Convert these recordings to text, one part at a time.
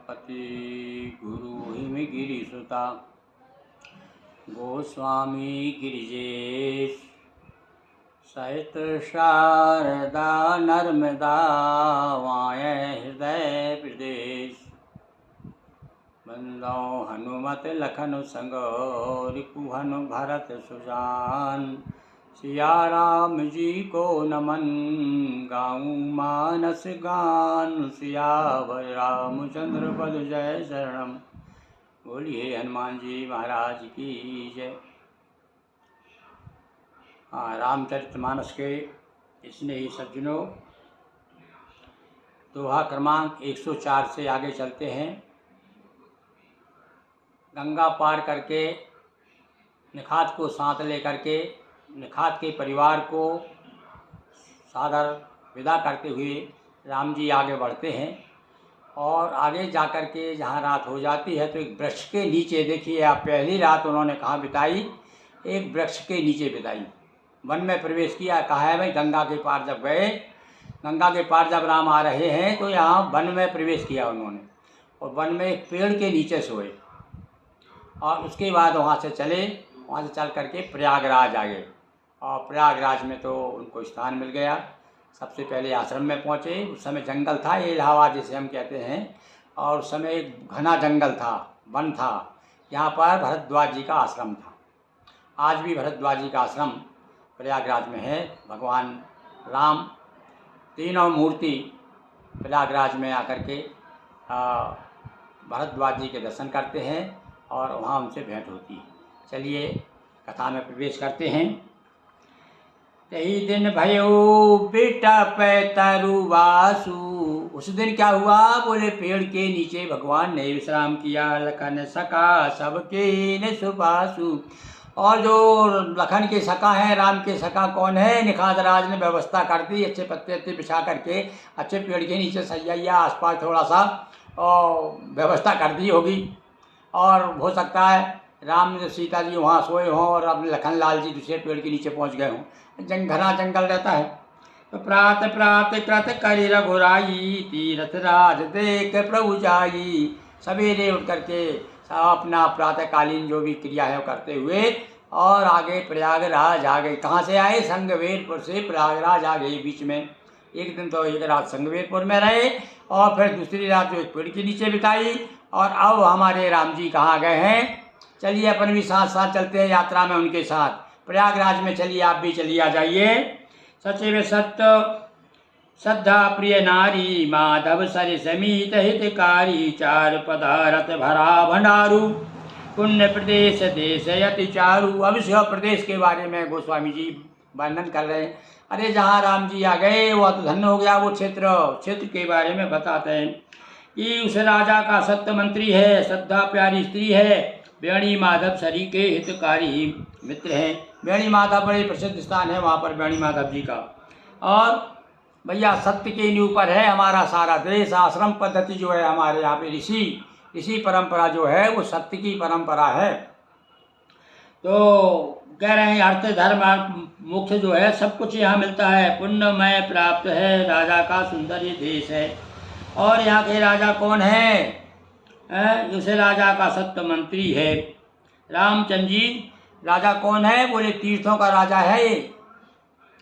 पति गुरु हिमगिरि सुता गोस्वामी गिरिजेश सहित शारदा नर्मदा वाय हृदय प्रदेश बंदौ हनुमत लखन संग रिपुहन भरत सुजान सिया राम जी को नमन गाऊं मानस गान सियावर रामचंद्र पद जय शरणम। बोलिए हनुमान जी महाराज की जय। रामचरितमानस के स्नेही सज्जनों, दोहा क्रमांक 104 से आगे चलते हैं। गंगा पार करके निखात को साथ लेकर के निखात के परिवार को सादर विदा करते हुए राम जी आगे बढ़ते हैं और आगे जाकर के जहाँ रात हो जाती है तो एक वृक्ष के नीचे, देखिए आप, पहली रात उन्होंने कहाँ बिताई? एक वृक्ष के नीचे बिताई। वन में प्रवेश किया। कहा है भाई, गंगा के पार जब गए, गंगा के पार जब राम आ रहे हैं तो यहाँ वन में प्रवेश किया उन्होंने और वन में एक पेड़ के नीचे सोए और उसके बाद वहाँ से चले, वहाँ से चल करके प्रयागराज आ गए और प्रयागराज में तो उनको स्थान मिल गया। सबसे पहले आश्रम में पहुँचे। उस समय जंगल था, ये इलाहाबाद जिसे हम कहते हैं, और उस समय एक घना जंगल था, वन था। यहाँ पर भरद्वाज जी का आश्रम था। आज भी भरद्वाज जी का आश्रम प्रयागराज में है। भगवान राम तीनों मूर्ति प्रयागराज में आकर के भरद्वाज जी के दर्शन करते हैं और वहाँ उनसे भेंट होती है। चलिए कथा में प्रवेश करते हैं। तही दिन भयो बिटप तरुवासु। उस दिन क्या हुआ? बोले पेड़ के नीचे भगवान ने विश्राम किया। लखन सका सबके न सुबासु। और जो लखन के सका हैं, राम के सका कौन है? निखात राज ने व्यवस्था कर दी, अच्छे पत्ते बिछा करके अच्छे पेड़ के नीचे सैया आसपास थोड़ा सा और व्यवस्था कर दी होगी। और हो सकता है राम सीता जी वहाँ सोए हों और अब लखन लाल जी दूसरे पेड़ के नीचे पहुँच गए हों। घना जंगल रहता है। तो प्रात प्रात कृत करि रघुराई, तीरथ राज देख प्रभु जाई। सवेरे उठ करके अपना प्रातःकालीन जो भी क्रिया है वो करते हुए और आगे प्रयागराज आ गए। कहाँ से आए? संगवेरपुर से प्रयागराज आ गए। बीच में एक दिन तो एक रात संगवेरपुर में रहे और फिर दूसरी रात जो एक पेड़ के नीचे बिताई। और अब हमारे राम जी कहाँ गए हैं? चलिए अपन भी साथ साथ चलते हैं यात्रा में उनके साथ। प्रयागराज में चलिए, आप भी चलिए आ जाइए। सचिव सत्य श्रद्धा प्रिय नारी, माधव सर समीत हितकारी। चार पदारथ भरा भंडारू, पुण्य प्रदेश देश यति चारू। अब इस प्रदेश के बारे में गोस्वामी जी वर्णन कर रहे हैं। अरे जहाँ राम जी आ गए वह तो धन्य हो गया वो क्षेत्र के बारे में बताते हैं कि उस राजा का सत्य मंत्री है, श्रद्धा प्यारी स्त्री है। बेणी माधव सरी के हितकारी मित्र हैं। बेणी माधव बड़े प्रसिद्ध स्थान है वहाँ पर, बेणी माधव जी का। और भैया सत्य के ऊपर है हमारा सारा देश। आश्रम पद्धति जो है हमारे यहाँ पे, ऋषि परंपरा जो है वो सत्य की परंपरा है। तो कह रहे हैं अर्थ धर्म मोक्ष जो है सब कुछ यहाँ मिलता है। पुण्यमय प्राप्त है, राजा का सुंदर ये देश है। और यहाँ के राजा कौन है? उस राजा का सत्य मंत्री है रामचंद्र जी। राजा कौन है? बोले तीर्थों का राजा है ये।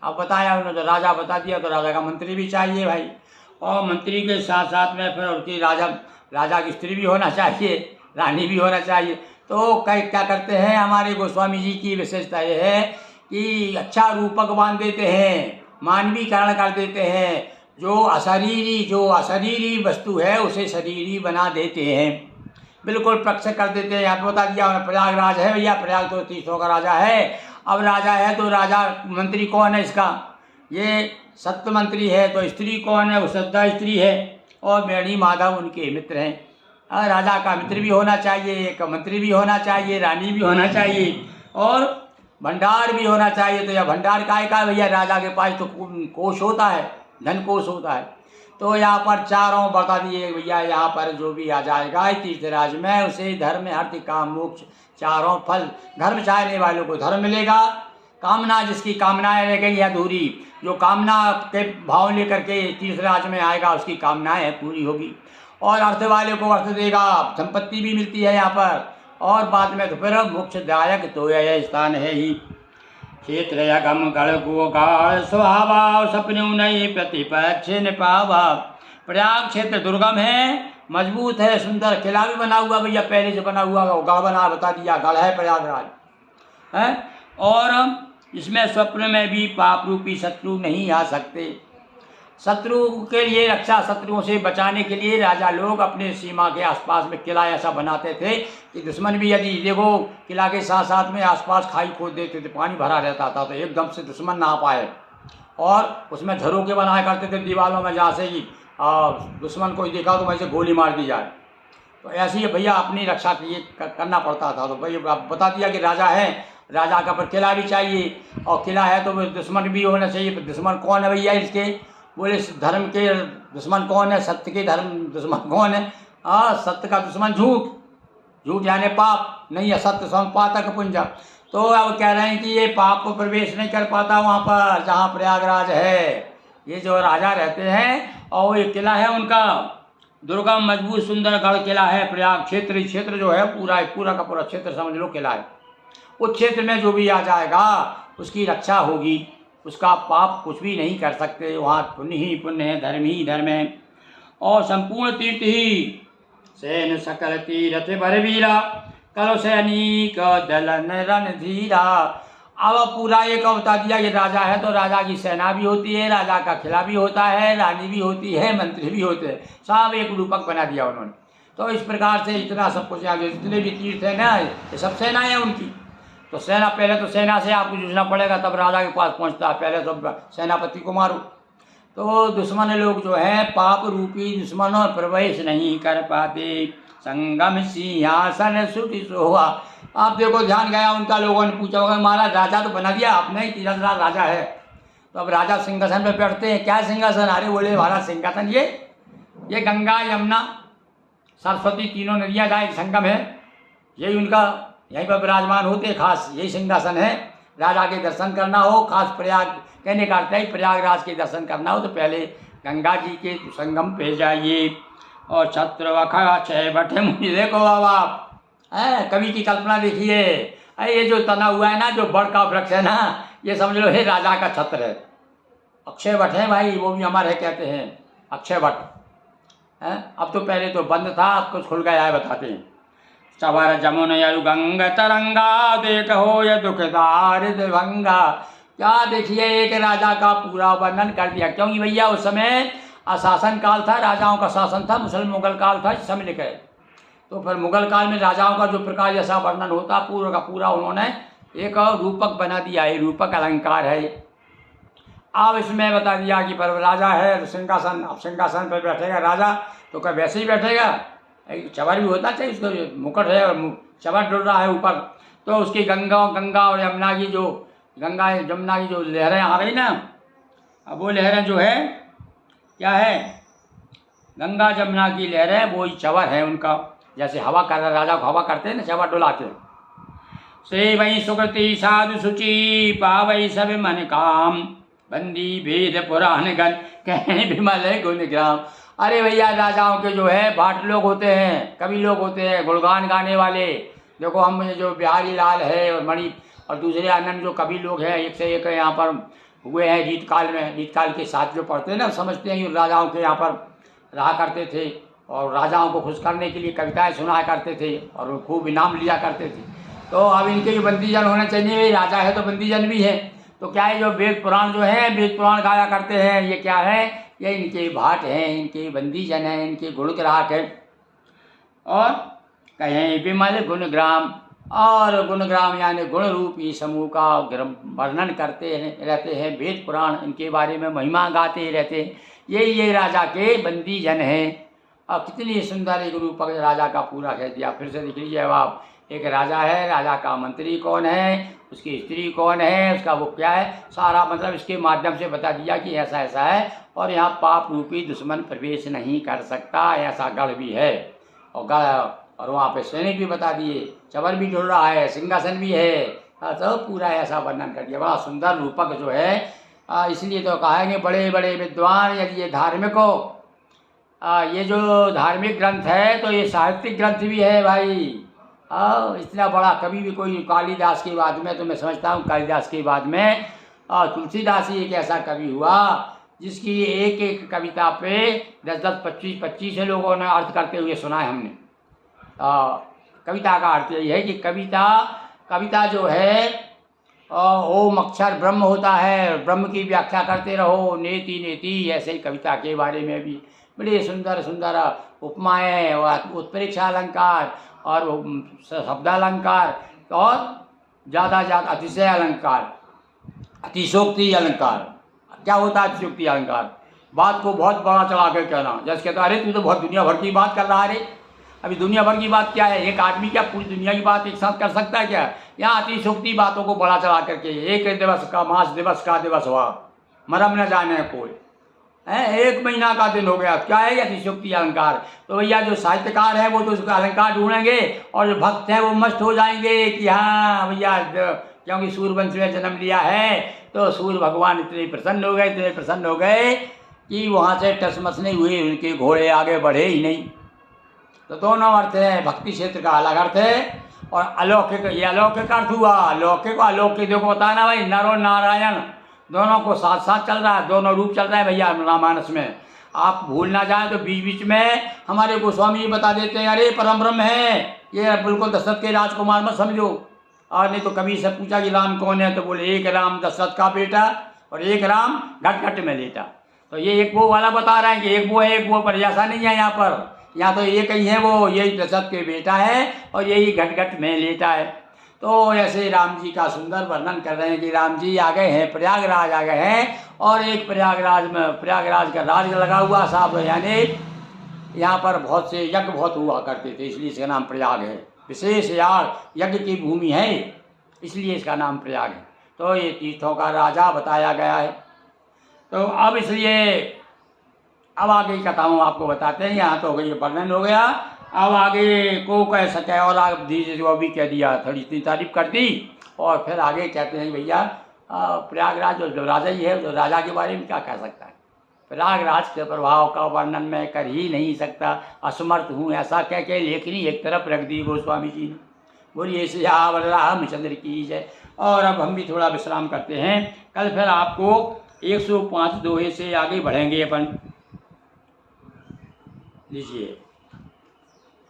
अब बताया उन्होंने, तो राजा बता दिया तो राजा का मंत्री भी चाहिए भाई। और मंत्री के साथ साथ में फिर उनकी राजा की स्त्री भी होना चाहिए, रानी भी होना चाहिए। तो क्या करते हैं हमारे गोस्वामी जी की विशेषता ये है कि अच्छा रूपक बांध देते हैं, मानवीकरण कर देते हैं। जो अशरीरी वस्तु है उसे शरीरी बना देते हैं, बिल्कुल प्रत्यक्ष कर देते हैं। यहाँ बता दिया प्रयागराज है भैया, प्रयाग तो तीर्थों का राजा है। अब राजा है तो राजा मंत्री कौन है इसका? ये सत्य मंत्री है। तो स्त्री कौन है? वो श्रद्धा स्त्री है और बेणी माधव उनके मित्र हैं। राजा का मित्र भी होना चाहिए, एक मंत्री भी होना चाहिए, रानी भी होना चाहिए और भंडार भी होना चाहिए। तो यह भंडार काय का भैया? राजा के पास तो कोष होता है, धन कोष होता है। तो यहाँ पर चारों बता दिए भैया। यहाँ पर जो भी आ जाएगा तीर्थराज में उसे धर्म अर्थ काम मोक्ष चारों फल। धर्म चाहने वालों को धर्म मिलेगा, कामना जिसकी कामनाएं रह गई अधूरी, जो कामना के भाव लेकर के तीर्थराज में आएगा उसकी कामनाएं पूरी होगी। और अर्थ वाले को अर्थ देगा, संपत्ति भी मिलती है यहाँ पर। और बाद में तो फिर मोक्षदायक तो यह स्थान है ही। क्षेत्र यगम गढ़ गोगाढ़ स्वभाव सपने नहीं प्रतिपक्ष निपावा। प्रयाग क्षेत्र दुर्गम है, मजबूत है, सुंदर किला भी बना हुआ भैया, पहले से बना हुआ गढ़ बना, बता दिया गढ़ है प्रयागराज है। और इसमें स्वप्न में भी पाप रूपी शत्रु नहीं आ सकते। शत्रु के लिए रक्षा, शत्रुओं से बचाने के लिए राजा लोग अपने सीमा के आसपास में किला ऐसा बनाते थे कि दुश्मन भी, यदि देखो किला के साथ साथ में आसपास खाई खोद देते थे, पानी भरा रहता था, तो एकदम से दुश्मन ना आ पाए। और उसमें झरोके बनाया करते थे दीवारों में, जहाँ से ही दुश्मन को देखा तो वहीं से गोली मार दी जाए। तो ऐसे ही भैया अपनी रक्षा के लिए करना पड़ता था। तो भैया बता दिया कि राजा है, राजा का पर किला भी चाहिए, और किला है तो दुश्मन भी होना चाहिए। दुश्मन कौन है भैया इसके? बोले धर्म के दुश्मन कौन है? सत्य के धर्म दुश्मन कौन है? सत्य का दुश्मन झूठ, झूठ यानी पाप, नहीं है सत्य संपातक पुंज। तो अब कह रहे हैं कि ये पाप को प्रवेश नहीं कर पाता वहाँ पर जहाँ प्रयागराज है। ये जो राजा रहते हैं और वो एक किला है उनका, दुर्गम मजबूत सुंदर गढ़ किला है प्रयाग क्षेत्र। क्षेत्र जो है पूरा का पूरा क्षेत्र समझ लो किला है। उस क्षेत्र में जो भी आ जाएगा उसकी रक्षा होगी, उसका पाप कुछ भी नहीं कर सकते। वहाँ पुण्य ही पुण्य है, धर्म ही धर्म है, और संपूर्ण तीर्थ ही। सैन सकल तीर्थ बरवीरा करो सैनिक दलन रणधीरा। अब पूरा एक बता दिया कि राजा है तो राजा की सेना भी होती है, राजा का किला भी होता है, रानी भी होती है, मंत्री भी होते हैं, सब एक रूपक बना दिया उन्होंने। तो इस प्रकार से इतना सब कुछ यहाँ जितने भी तीर्थ है ना, ये सब सेनाएँ हैं उनकी। तो सेना, पहले तो सेना से आपको जूझना पड़ेगा तब राजा के पास पहुंचता है, पहले तो सेनापति को मारो। तो दुश्मन लोग जो हैं पाप रूपी दुश्मनों प्रवेश नहीं कर पाते। संगम सिंहासन सुधि सोहा। आप देखो ध्यान गया उनका, लोगों ने पूछा होगा महाराज राजा तो बना दिया आपने ही, तीरंदाज राजा है, तो अब राजा सिंहासन पे बैठते हैं, क्या सिंहासन? अरे बोले महाराज सिंहासन ये गंगा यमुना सरस्वती तीनों नदियाँ जहाँ संगम है, यही उनका, यहीं पर विराजमान होते, खास यही सिंहासन है। राजा के दर्शन करना हो, खास प्रयाग कहने का अर्थ है प्रयागराज के दर्शन करना हो तो पहले गंगा जी के संगम पे जाइए। और छत्र वखा छह बटे मुझे देखो बाबा, कवि की कल्पना देखिए, ये जो तना हुआ है ना, जो बड़ का वृक्ष है ना, ये समझ लो है राजा का छत्र है। अक्षय वट है भाई, वो भी हमारे कहते हैं अक्षय वट है। अब तो पहले तो बंद था, अब कुछ खुल गया है, बताते हैं। चवर जमुन यरु गंग तरंगा देख हो ये दुखदार भंगा। क्या देखिए एक राजा का पूरा वर्णन कर दिया, क्योंकि भैया उस समय अशासन काल था, राजाओं का शासन था, मुगल काल था इस समय लिखे। तो फिर मुगल काल में राजाओं का जो प्रकार जैसा वर्णन होता पूरा का पूरा उन्होंने एक रूपक बना दिया है, रूपक अलंकार है। अब इसमें बता दिया कि पर राजा है तो सिंहासन, अब सिंहासन पर बैठेगा राजा तो क्या वैसे ही बैठेगा? चवर भी होता चाहिए, उसका मुकुट है और चवर डुल रहा है ऊपर, तो उसकी गंगा और यमुना की जो गंगा यमुना की जो लहरें आ रही ना, अब वो लहरें जो है क्या है? गंगा जमुना की लहरें वही चवर है उनका, जैसे हवा कर राजा को हवा करते हैं ना, चवर डुलाते। से वही सुकृति साधु सुचि पावई सब मन काम बंदी भेद पुराण गण कहें विमल गुण ग्राम। अरे भैया राजाओं के जो है भाट लोग होते हैं, कवि लोग होते हैं, गुणगान गाने वाले। देखो हम जो बिहारी लाल है और मणि और दूसरे आनंद जो कवि लोग हैं, एक से एक यहाँ पर हुए हैं रीत काल में। रीत काल के साथ जो पढ़ते हैं ना, समझते हैं कि राजाओं के यहाँ पर रहा करते थे और राजाओं को खुश करने के लिए कविताएं सुनाया करते थे और खूब इनाम लिया करते थे। तो अब इनके भी बंदीजन होने चाहिए, राजा है तो बंदीजन भी है। तो क्या है, जो वेद पुराण जो है, वेद पुराण गाया करते हैं, ये क्या है? ये इनके भाट हैं, इनके बंदीजन हैं, इनके गुण ग्राहक हैं। और कहें विमल गुण ग्राम, और गुणग्राम यानी गुण रूपी समूह का वर्णन करते रहते हैं। वेद पुराण इनके बारे में महिमा गाते रहते हैं। ये राजा के बंदी जन हैं। अब कितनी सुंदर एक रूपक राजा का पूरा कह दिया। फिर से देख लीजिए, अब आप एक राजा है, राजा का मंत्री कौन है, उसकी स्त्री कौन है, उसका वो क्या है, सारा मतलब इसके माध्यम से बता दिया कि ऐसा ऐसा है। और यहाँ पाप रूपी दुश्मन प्रवेश नहीं कर सकता, ऐसा गढ़ भी है। और गढ़ और वहाँ पे सैनिक भी बता दिए, चवर भी डुल रहा है, सिंहासन भी है, तो पूरा ऐसा वर्णन कर दिया। बड़ा सुंदर रूपक जो है, इसलिए तो कहा है कि बड़े बड़े विद्वान यदि ये धार्मिक हो ये जो धार्मिक ग्रंथ है तो ये साहित्यिक ग्रंथ भी है भाई। इतना बड़ा कवि भी कोई, कालिदास के बाद में तो मैं समझता हूँ कालिदास के बाद में तुलसीदास ही एक ऐसा कवि हुआ जिसकी एक एक कविता पे 10-10, 25-25 लोगों ने अर्थ करते हुए सुना है हमने। कविता का अर्थ यही है कि कविता जो है ओम अक्षर ब्रह्म होता है, ब्रह्म की व्याख्या करते रहो, नेति नेति। ऐसे ही कविता के बारे में भी बड़े सुंदर सुंदर उपमाएँ और उत्प्रेक्षा अलंकार और शब्दालंकार और ज़्यादा अतिशय अलंकार, अतिशोक्ति अलंकार। क्या होता है अतिशोक्ति अलंकार? बात को बहुत बड़ा चढ़ा कर कहना। जैसे कहता अरे तू तो बहुत दुनिया भर की बात कर रहा है। अरे अभी दुनिया भर की बात क्या है? एक आदमी क्या पूरी दुनिया की बात एक साथ कर सकता है क्या? यहाँ अतिशोक्ति बातों को बड़ा चढ़ा करके, एक दिवस का मास दिवस का दिवस हुआ, मरम न जाने कोई है, 1 महीना का दिन हो गया, क्या है अतिशोक्ति अलंकार? तो भैया जो साहित्यकार है वो तो उसका अलंकार ढूंढेंगे और जो भक्त हैं वो मस्त हो जाएंगे कि हाँ भैया, क्योंकि सूर्यवंश में जन्म लिया है तो सूर्य भगवान इतने प्रसन्न हो गए कि वहाँ से टसमस नहीं हुए, उनके घोड़े आगे बढ़े ही नहीं। तो दोनों अर्थ है, भक्ति क्षेत्र का अलग अर्थ है और अलौकिक, ये अलौकिक अर्थ हुआ। लौकिक और अलौकिक देखो बताना भाई, नर और नारायण दोनों को साथ साथ चल रहा है, दोनों रूप चल रहा है भैया रामायण में। आप भूल ना जाएं तो बीच बीच में हमारे गोस्वामी जी बता देते हैं अरे परम ब्रह्म है, ये बिल्कुल दशरथ के राजकुमार मत समझो। और नहीं तो कभी से पूछा कि राम कौन है, तो बोले एक राम दशरथ का बेटा और एक राम घट घट में लेटा। तो ये एक वो वाला बता रहे हैं कि एक वो है एक वो, पर ऐसा नहीं है यहाँ पर। यहाँ तो एक ही है, वो यही दशरथ के बेटा है और यही घट घट में लेटा है। तो ऐसे राम जी का सुंदर वर्णन कर रहे हैं कि राम जी आ गए हैं, प्रयागराज आ गए हैं और एक प्रयागराज का राज लगा हुआ साहब, यानी यहाँ पर बहुत से यज्ञ बहुत हुआ करते थे, इसलिए इसका नाम प्रयाग है। विशेष यज्ञ की भूमि है, इसलिए इसका नाम प्रयाग है। तो ये तीर्थों का राजा बताया गया है। तो अब इसलिए अब आगे की कथाओं आपको बताते हैं। यहाँ तो हो गई वर्णन हो गया, अब आगे को कह सके और आप धीरे वो भी कह दिया, थोड़ी इतनी तारीफ कर दी और फिर आगे कहते हैं भैया प्रयागराज जो राजा ही है, जो राजा के बारे में क्या कह सकता है? प्रयागराज के प्रभाव का वर्णन मैं कर ही नहीं सकता, असमर्थ हूँ, ऐसा कह के लेखनी एक तरफ रख दी गोस्वामी जी ने। बोलिए सियावर रामचंद्र की जय। और अब हम भी थोड़ा विश्राम करते हैं, कल फिर आपको 105 दोहे से आगे बढ़ेंगे अपन। लीजिए,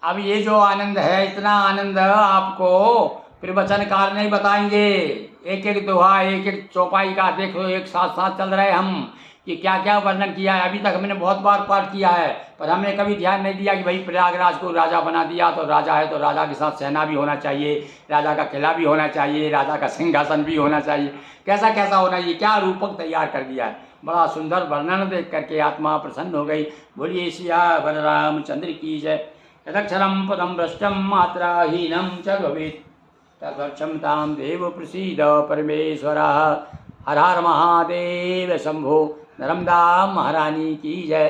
अब ये जो आनंद है, इतना आनंद आपको प्रवचनकार नहीं बताएंगे। एक एक दोहा, एक एक चौपाई का देखो, एक साथ साथ चल रहे हम कि क्या क्या वर्णन किया है। अभी तक हमने बहुत बार पाठ किया है, पर हमने कभी ध्यान नहीं दिया कि भाई प्रयागराज को राजा बना दिया तो राजा है तो राजा के साथ सेना भी होना चाहिए, राजा का किला भी होना चाहिए, राजा का सिंहासन भी होना चाहिए, कैसा कैसा होना चाहिए, क्या रूपक तैयार कर दिया है। बड़ा सुंदर वर्णन देख करके आत्मा प्रसन्न हो गई। बोलिए सियावर रामचंद्र की जय। यदक्षरं पदं भ्रष्टं मात्राहीनं च भवेत् तत्क्षमतां देव प्रसीद परमेश्वरः। हर हर महादेव शंभो। नर्मदा महारानी की जय।